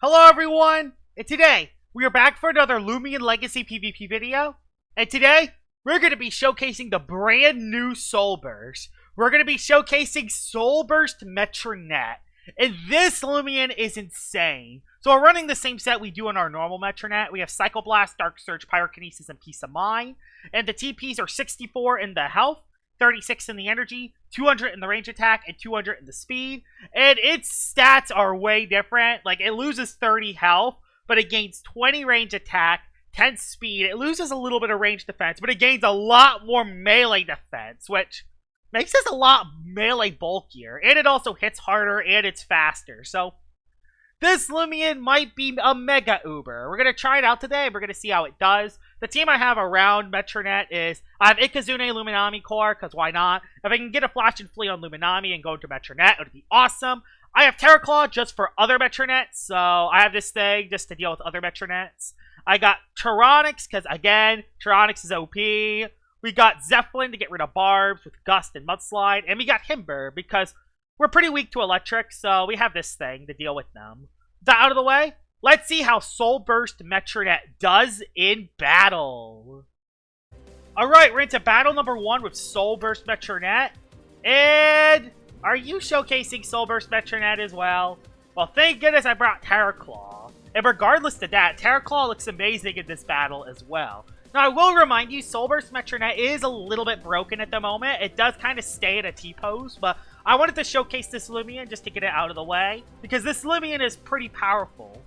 Hello everyone, and today we are back for another Loomian Legacy PvP video. And today we're going to be showcasing the brand new Soul Burst. We're going to be showcasing Soul Burst Metronette, and this Loomian is insane. So we're running the same set we do in our normal Metronette. We have Psycho Blast, Dark Surge, Pyrokinesis, and Peace of Mind. And the TPs are 64 in the health, 36 in the energy, 200 in the range attack, and 200 in the speed. And its stats are way different. Like, it loses 30 health, but it gains 20 range attack, 10 speed. It loses a little bit of range defense, but it gains a lot more melee defense, which makes this a lot melee bulkier. And it also hits harder, and it's faster. So this Loomian might be a mega uber. We're going to try it out today. We're going to see how it does. The team I have around Metronette is, I have Ikazune Luminami Core, because why not? If I can get a Flash and Flee on Luminami and go into Metronette, it would be awesome. I have Terraclaw just for other Metronettes, so I have this thing just to deal with other Metronettes. I got Tyranix, because again, Tyranix is OP. We got Zeppelin to get rid of Barbs with Gust and Mudslide, and we got Himber, because we're pretty weak to Electric, so we have this thing to deal with them. That out of the way, let's see how Soul Burst Metronette does in battle. Alright, we're into battle number 1 with Soul Burst Metronette. And are you showcasing Soul Burst Metronette as well? Well, thank goodness I brought Terraclaw. And regardless of that, Terraclaw looks amazing in this battle as well. Now, I will remind you, Soul Burst Metronette is a little bit broken at the moment. It does kind of stay at a T-pose, but I wanted to showcase this Loomian just to get it out of the way, because this Loomian is pretty powerful.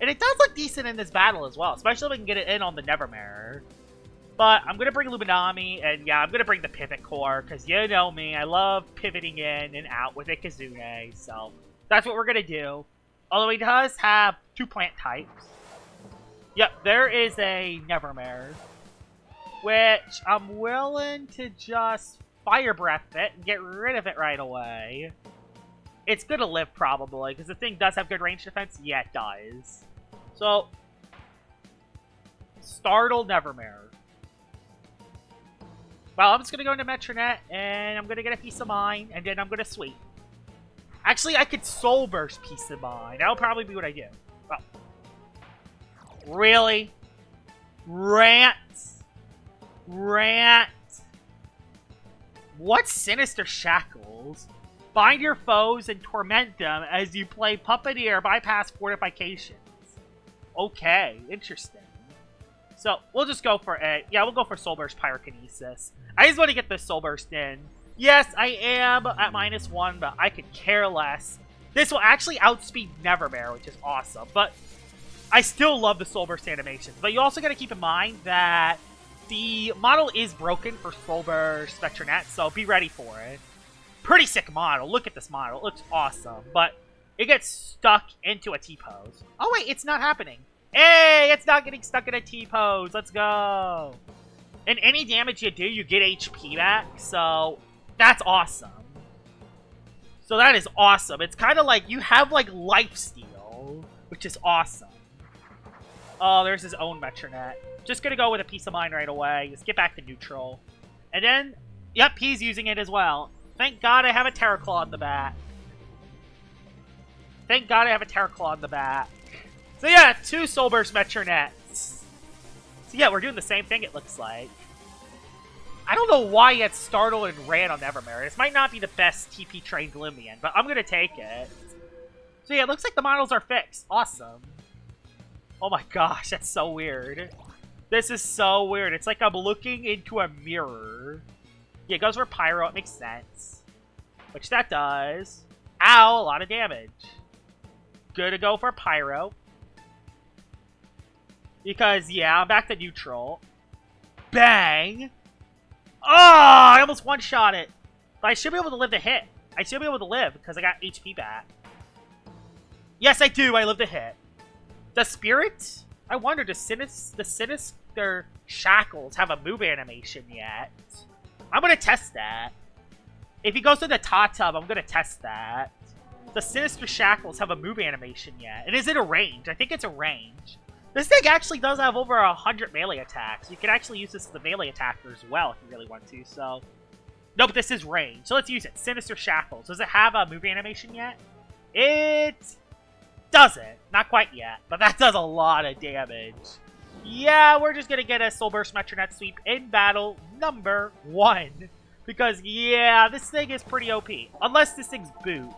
And it does look decent in this battle as well, especially if we can get it in on the Nevermare. But I'm going to bring Luminami, and yeah, I'm going to bring the Pivot Core, because you know me, I love pivoting in and out with Ikazune, so that's what we're going to do. Although he does have 2 plant types. Yep, there is a Nevermare, which I'm willing to just Fire Breath it and get rid of it right away. It's gonna live probably, because the thing does have good range defense. Yeah, it does. So, Startle Nevermare. Well, I'm just gonna go into Metronette, and I'm gonna get a Peace of Mind, and then I'm gonna sweep. Actually, I could Soul Burst Peace of Mind. That'll probably be what I do. Well, really? Rant? What's Sinister Shackles? Bind your foes and torment them as you play Puppeteer bypass fortifications. Okay, interesting. So, we'll just go for it. Yeah, we'll go for Soul Burst Pyrokinesis. I just want to get this Soul Burst in. Yes, I am at -1, but I could care less. This will actually outspeed Nevermare, which is awesome. But I still love the Soul Burst animations. But you also got to keep in mind that the model is broken for Soul Burst Metronette, so be ready for it. Pretty sick model. Look at this model. It looks awesome. But it gets stuck into a T-pose. Oh, wait. It's not happening. Hey! It's not getting stuck in a T-pose. Let's go. And any damage you do, you get HP back. So, that's awesome. So, that is awesome. It's kind of like you have, like, lifesteal, which is awesome. Oh, there's his own Metronette. Just gonna go with a Peace of Mind right away. Just get back to neutral. And then, yep, he's using it as well. Thank God I have a Terraclaw on the back. Thank God I have a Terraclaw on the back. So yeah, 2 Soul Burst Metronettes. So yeah, we're doing the same thing, it looks like. I don't know why he had Startle and ran on Nevermare. This might not be the best TP-trained Loomian, but I'm gonna take it. So yeah, it looks like the models are fixed. Awesome. Oh my gosh, that's so weird. This is so weird. It's like I'm looking into a mirror. Yeah, it goes for Pyro. It makes sense. Which that does. Ow, a lot of damage. Good to go for Pyro. Because, yeah, I'm back to neutral. Bang! Oh, I almost one-shot it. But I should be able to live the hit. I should be able to live because I got HP back. Yes, I do. I live the hit. The Spirit? I wonder, does the Sinister Shackles have a move animation yet? I'm going to test that. If he goes to the Tub, I'm going to test that. The Sinister Shackles have a move animation yet? And is it a range? I think it's a range. This thing actually does have over 100 melee attacks. You can actually use this as the melee attacker as well if you really want to, so... No, but this is range. So let's use it. Sinister Shackles. Does it have a move animation yet? It doesn't. Not quite yet, but that does a lot of damage. Yeah, we're just gonna get a Soul Burst Metronette sweep in battle number 1. Because, yeah, this thing is pretty OP. Unless this thing's Boots.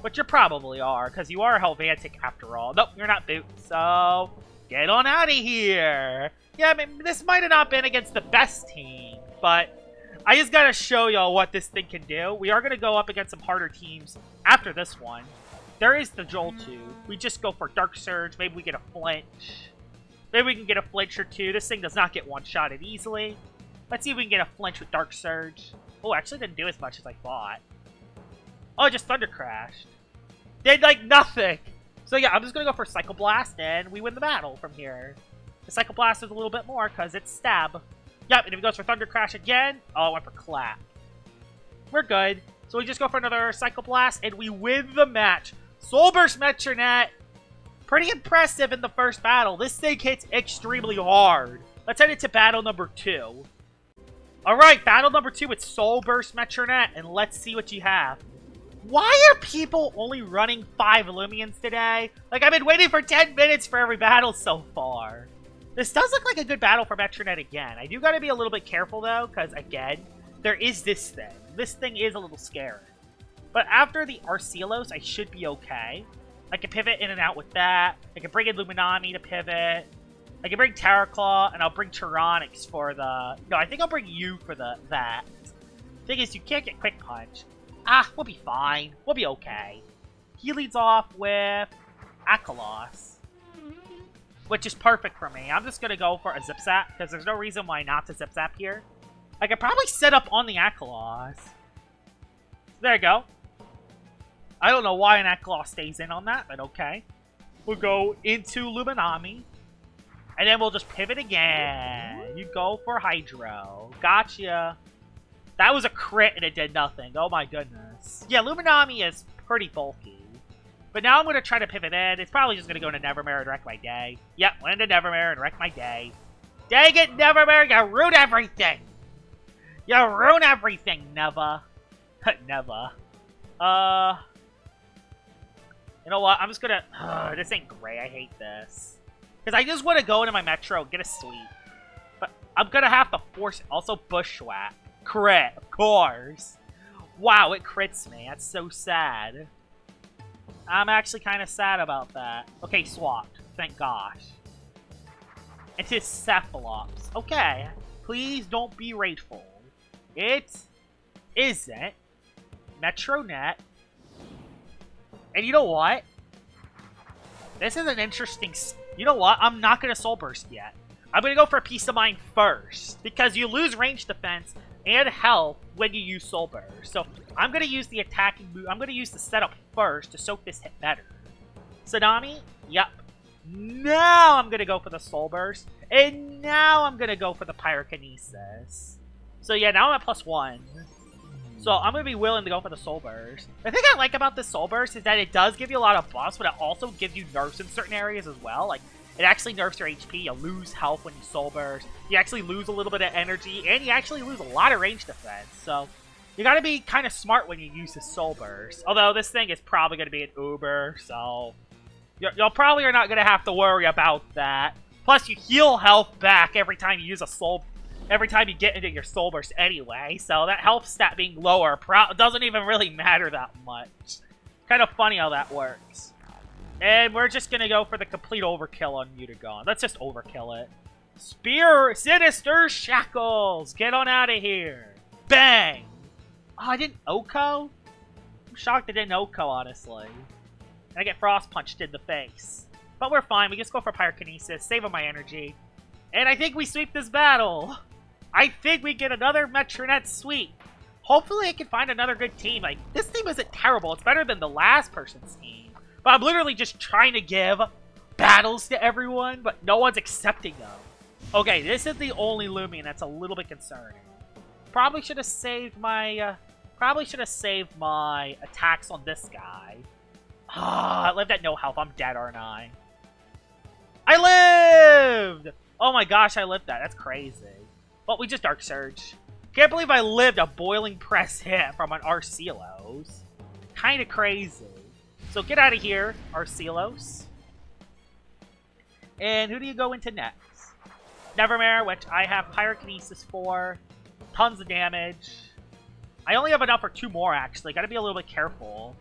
Which you probably are, because you are Helvetic after all. Nope, you're not Boots, so get on out of here. Yeah, I mean, this might have not been against the best team, but I just gotta show y'all what this thing can do. We are gonna go up against some harder teams after this one. There is the Joel 2. We just go for Dark Surge. Maybe we get a flinch. Maybe we can get a flinch or two. This thing does not get one-shotted easily. Let's see if we can get a flinch with Dark Surge. Oh, actually didn't do as much as I thought. Oh, it just Thunder Crashed. Did, like, nothing. So, yeah, I'm just going to go for Psycho Blast, and we win the battle from here. The Psycho Blast is a little bit more, because it's Stab. Yep, and if he goes for Thunder Crash again, oh, I went for Clap. We're good. So we just go for another Psycho Blast, and we win the match. Soul Burst Metronette. Pretty impressive in the first battle. This thing hits extremely hard. Let's head into battle number 2. Alright, battle number 2 with Soul Burst Metronette, and let's see what you have. Why are people only running 5 Loomians today? Like, I've been waiting for 10 minutes for every battle so far. This does look like a good battle for Metronette again. I do gotta be a little bit careful, though, because, again, there is this thing. This thing is a little scary. But after the Arcelos, I should be okay. I can pivot in and out with that. I can bring in Luminami to pivot. I can bring Terraclaw, and I'll bring Tyranix for the... No, I think I'll bring you for that. Thing is, you can't get Quick Punch. Ah, we'll be fine. We'll be okay. He leads off with Akalos, which is perfect for me. I'm just going to go for a Zip Zap, because there's no reason why not to Zip Zap here. I could probably set up on the Akalos. There you go. I don't know why an Akalos stays in on that, but okay. We'll go into Luminami. And then we'll just pivot again. You go for Hydro. Gotcha. That was a crit and it did nothing. Oh my goodness. Yeah, Luminami is pretty bulky. But now I'm going to try to pivot in. It's probably just going to go into Nevermare and wreck my day. Yep, went into Nevermare and wreck my day. Dang it, Nevermare, you ruin everything. You ruin everything, Neva. Neva. You know what? I'm just gonna... this ain't great. I hate this. Because I just want to go into my Metro and get a sweep. But I'm gonna have to force it. Also, Bushwhack. Crit, of course. Wow, it crits me. That's so sad. I'm actually kind of sad about that. Okay, swapped. Thank gosh. Into Cephalops. Okay. Please don't be rageful. It isn't Metronette. And you know what? This is an interesting... You know what? I'm not going to Soul Burst yet. I'm going to go for Peace of Mind first. Because you lose range defense and health when you use Soul Burst. So I'm going to use the attacking move. I'm going to use the setup first to soak this hit better. Tsunami? Yep. Now I'm going to go for the Soul Burst. And now I'm going to go for the Pyrokinesis. So yeah, now I'm at +1. So I'm going to be willing to go for the Soul Burst. The thing I like about this Soul Burst is that it does give you a lot of buffs, but it also gives you nerfs in certain areas as well. Like, it actually nerfs your HP. You lose health when you Soul Burst. You actually lose a little bit of energy, and you actually lose a lot of range defense. So you got to be kind of smart when you use this Soul Burst. Although this thing is probably going to be an Uber, so y'all probably are not going to have to worry about that. Plus, you heal health back every time you use a Soul Burst. Every time you get into your Soul Burst anyway, so that health stat being lower doesn't even really matter that much. Kind of funny how that works. And we're just gonna go for the complete overkill on Mutagon. Let's just overkill it. Spear! Sinister Shackles! Get on out of here! Bang! Oh, I didn't Oko? I'm shocked I didn't Oko, honestly. And I get Frost Punched in the face. But we're fine, we just go for Pyrokinesis, save up my energy. And I think we sweep this battle! I think we get another Metronette sweep. Hopefully I can find another good team. Like, this team isn't terrible. It's better than the last person's team. But I'm literally just trying to give battles to everyone, but no one's accepting them. Okay, this is the only Loomian that's a little bit concerning. Probably should have saved my... attacks on this guy. Ah, I lived at no health. I'm dead, aren't I? I lived! Oh my gosh, I lived that. That's crazy. But we just Dark Surge. Can't believe I lived a Boiling Press hit from an Arcelos. Kinda crazy. So get out of here, Arcelos. And who do you go into next? Nevermare, which I have Pyrokinesis for. Tons of damage. I only have enough for 2 more, actually. Gotta be a little bit careful.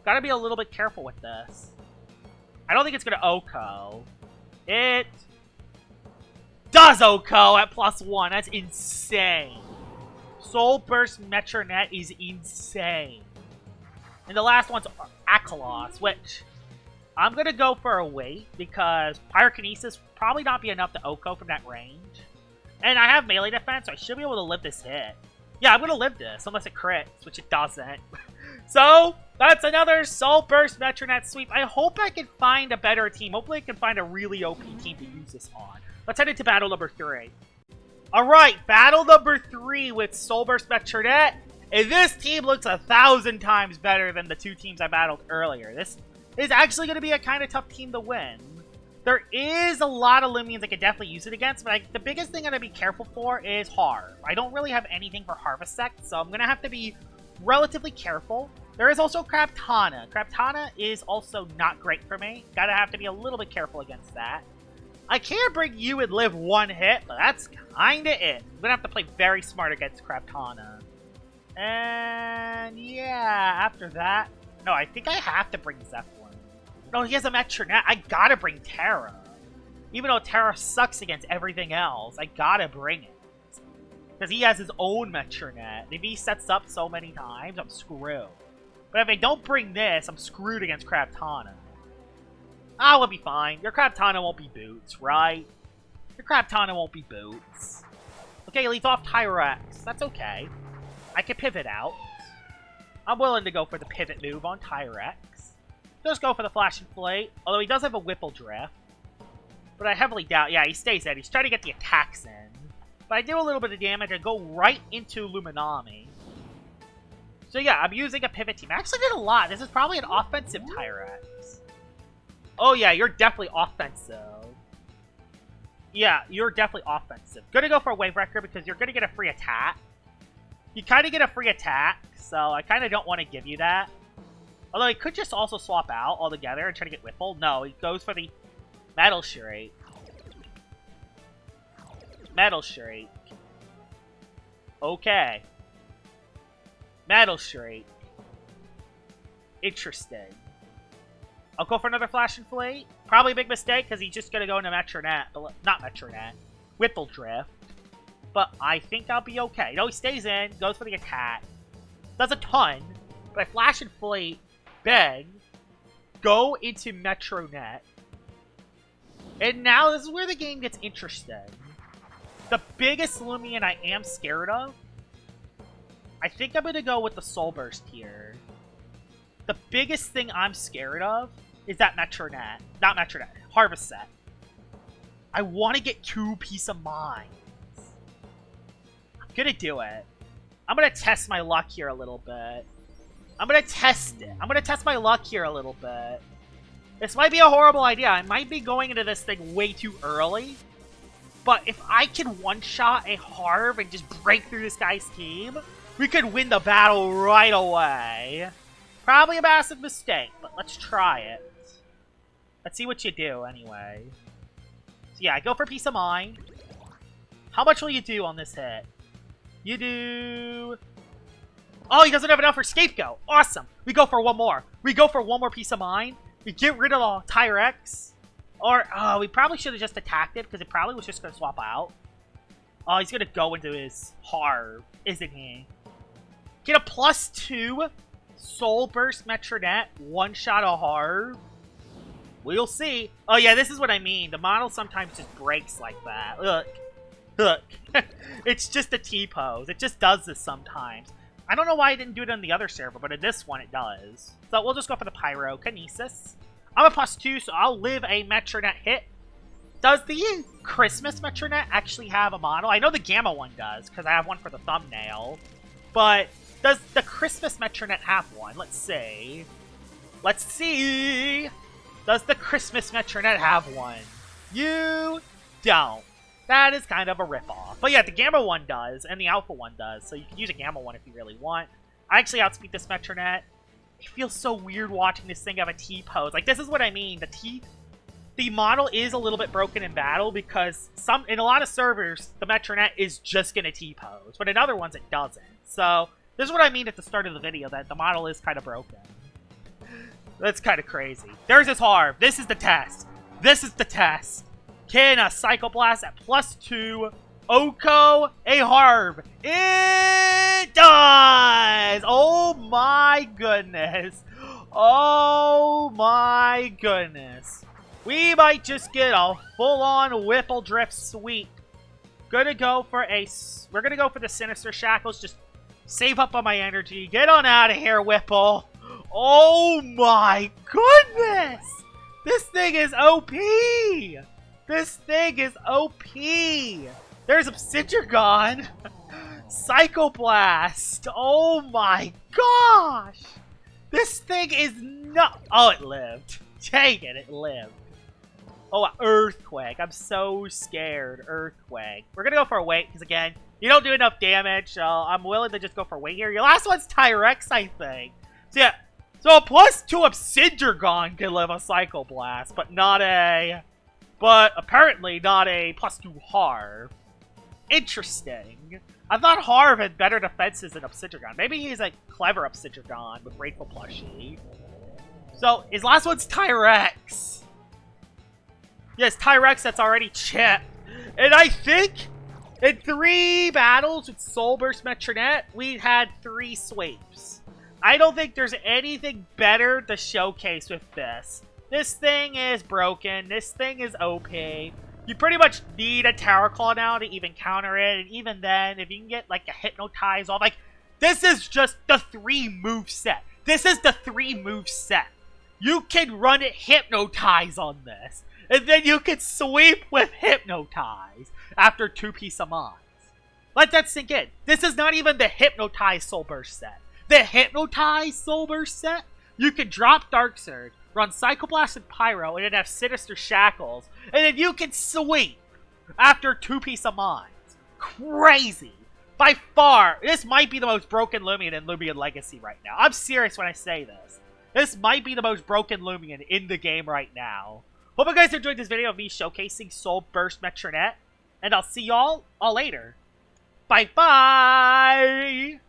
Gotta be a little bit careful with this. I don't think it's gonna Oko. It does Oko at +1. That's insane. Soul Burst Metronette is insane. And the last one's Akalos, which I'm going to go for a wait because Pyrokinesis probably not be enough to Oko from that range. And I have melee defense, so I should be able to live this hit. Yeah, I'm going to live this, unless it crits, which it doesn't. So, that's another Soul Burst Metronette sweep. I hope I can find a better team. Hopefully I can find a really OP team to use this on. Let's head into battle number 3. Alright, battle number 3 with Soul Burst Metronette. And this team looks 1,000 times better than the 2 teams I battled earlier. This is actually going to be a kind of tough team to win. There is a lot of Loomians I could definitely use it against, but the biggest thing I'm going to be careful for is Harv. I don't really have anything for Harvesect, so I'm going to have to be relatively careful. There is also Craptana. Craptana is also not great for me. Gotta have to be a little bit careful against that. I can bring you and live 1 hit, but that's kinda it. I'm gonna have to play very smart against Craptana. And yeah, after that... No, I think I have to bring Zeppelin. No, he has a Metronette. I gotta bring Terra. Even though Terra sucks against everything else, I gotta bring it. Because he has his own Metronette. If he sets up so many times, I'm screwed. But if I don't bring this, I'm screwed against Craptana. Ah, we'll be fine. Your Craptana won't be Boots, right? Your Craptana won't be Boots. Okay, leave off Tyrex. That's okay. I can pivot out. I'm willing to go for the pivot move on Tyrex. Just go for the Flash and Inflate. Although he does have a Whipple Drift. But I heavily doubt... Yeah, he stays in. He's trying to get the attacks in. But I do a little bit of damage. I go right into Luminami. So yeah, I'm using a pivot team. I actually did a lot. This is probably an offensive Tyrex. Oh yeah, you're definitely offensive. Yeah, you're definitely offensive. Gonna go for a Wave Wrecker because you're gonna get a free attack. You kind of get a free attack, so I kind of don't want to give you that. Although he could just also swap out altogether and try to get Whipple. No, he goes for the Metal Shriek. Metal Shriek. Okay. Metal Shriek. Interesting. I'll go for another Flash Inflate. Probably a big mistake because he's just going to go into Metronette. But not Metronette. Whipple Drift. But I think I'll be okay. No, he stays in. Goes for the attack. Does a ton. But I Flash Inflate. Beg. Go into Metronette. And now this is where the game gets interesting. The biggest Loomian I am scared of, I think I'm going to go with the Soul Burst here. The biggest thing I'm scared of is that Metronette. Not Metronette. Harvesect. I want to get 2 Peace of Mind. I'm going to do it. I'm going to test my luck here a little bit. I'm going to test it. I'm going to test my luck here a little bit. This might be a horrible idea. I might be going into this thing way too early. But if I can one-shot a Harv and just break through this guy's team, we could win the battle right away. Probably a massive mistake, but let's try it. Let's see what you do, anyway. So yeah, go for Peace of Mind. How much will you do on this hit? You do... Oh, he doesn't have enough for Scapegoat. Awesome. We go for one more. We go for one more Peace of Mind. We get rid of the Tyrex. Or, we probably should have just attacked it, because it probably was just going to swap out. Oh, he's going to go into his Harv, isn't he? Get a +2 Soul Burst Metronette, one-shot a Harv. We'll see. Oh, yeah, this is what I mean. The model sometimes just breaks like that. Look. Look. It's just a T-pose. It just does this sometimes. I don't know why I didn't do it on the other server, but in this one it does. So we'll just go for the Pyrokinesis. I'm a +2, so I'll live a Metronette hit. Does the Christmas Metronette actually have a model? I know the Gamma one does, because I have one for the thumbnail. But does the Christmas Metronette have one? Let's see. Let's see. Does the Christmas Metronette have one? You don't. That is kind of a ripoff. But yeah, the Gamma one does, and the Alpha one does. So you can use a Gamma one if you really want. I actually outspeed this Metronette. it feels so weird watching this thing have a T-pose. Like, this is what I mean. The model is a little bit broken in battle because in a lot of servers, the Metronette is just going to T-pose. But in other ones, it doesn't. So, this is what I mean at the start of the video, that the model is kind of broken. That's kind of crazy. There's his Harv. This is the test. This is the test. Can a Psycho Blast at +2 Oko a Harv? It does! Oh my goodness. Oh my goodness. We might just get a full-on Whipple Drift sweep. We're gonna go for the Sinister Shackles. Just save up on my energy. Get on out of here, Whipple. Oh my goodness! This thing is OP! This thing is OP! There's Obsidian! Psycho Blast! Oh my gosh! This thing is not. Oh, it lived. Dang it, it lived. Oh, Earthquake. I'm so scared. Earthquake. We're gonna go for a wait, because again, you don't do enough damage, so I'm willing to just go for a wait here. Your last one's Tyrex, I think. So yeah, so a +2 Obsidian can live a Psycho Blast, but apparently not a +2 Harv. Interesting. I thought Harv had better defenses than Obsidian. Maybe he's a clever Obsidian with Grateful Plushie. So, his last one's Tyrex. Yes, Tyrex that's already chipped. And I think in 3 battles with Soul Burst Metronette, we had 3 sweeps. I don't think there's anything better to showcase with this. This thing is broken. This thing is OP. You pretty much need a Tower Claw now to even counter it. And even then, if you can get like a Hypnotize off, like, this is just the 3-move set. This is the 3-move set. You can run it Hypnotize on this. And then you can sweep with Hypnotize after 2 Peace of Minds. Let that sink in. This is not even the Hypnotize Soul Burst set. The Hypnotize Soul Burst set, you can drop Dark Surge, run Psycho Blast and Pyro, and then have Sinister Shackles, and then you can sweep after 2 Peace of Minds. Crazy. By far, this might be the most broken Loomian in Loomian Legacy right now. I'm serious when I say this. This might be the most broken Loomian in the game right now. Hope you guys enjoyed this video of me showcasing Soul Burst Metronette, and I'll see y'all all later. Bye-bye!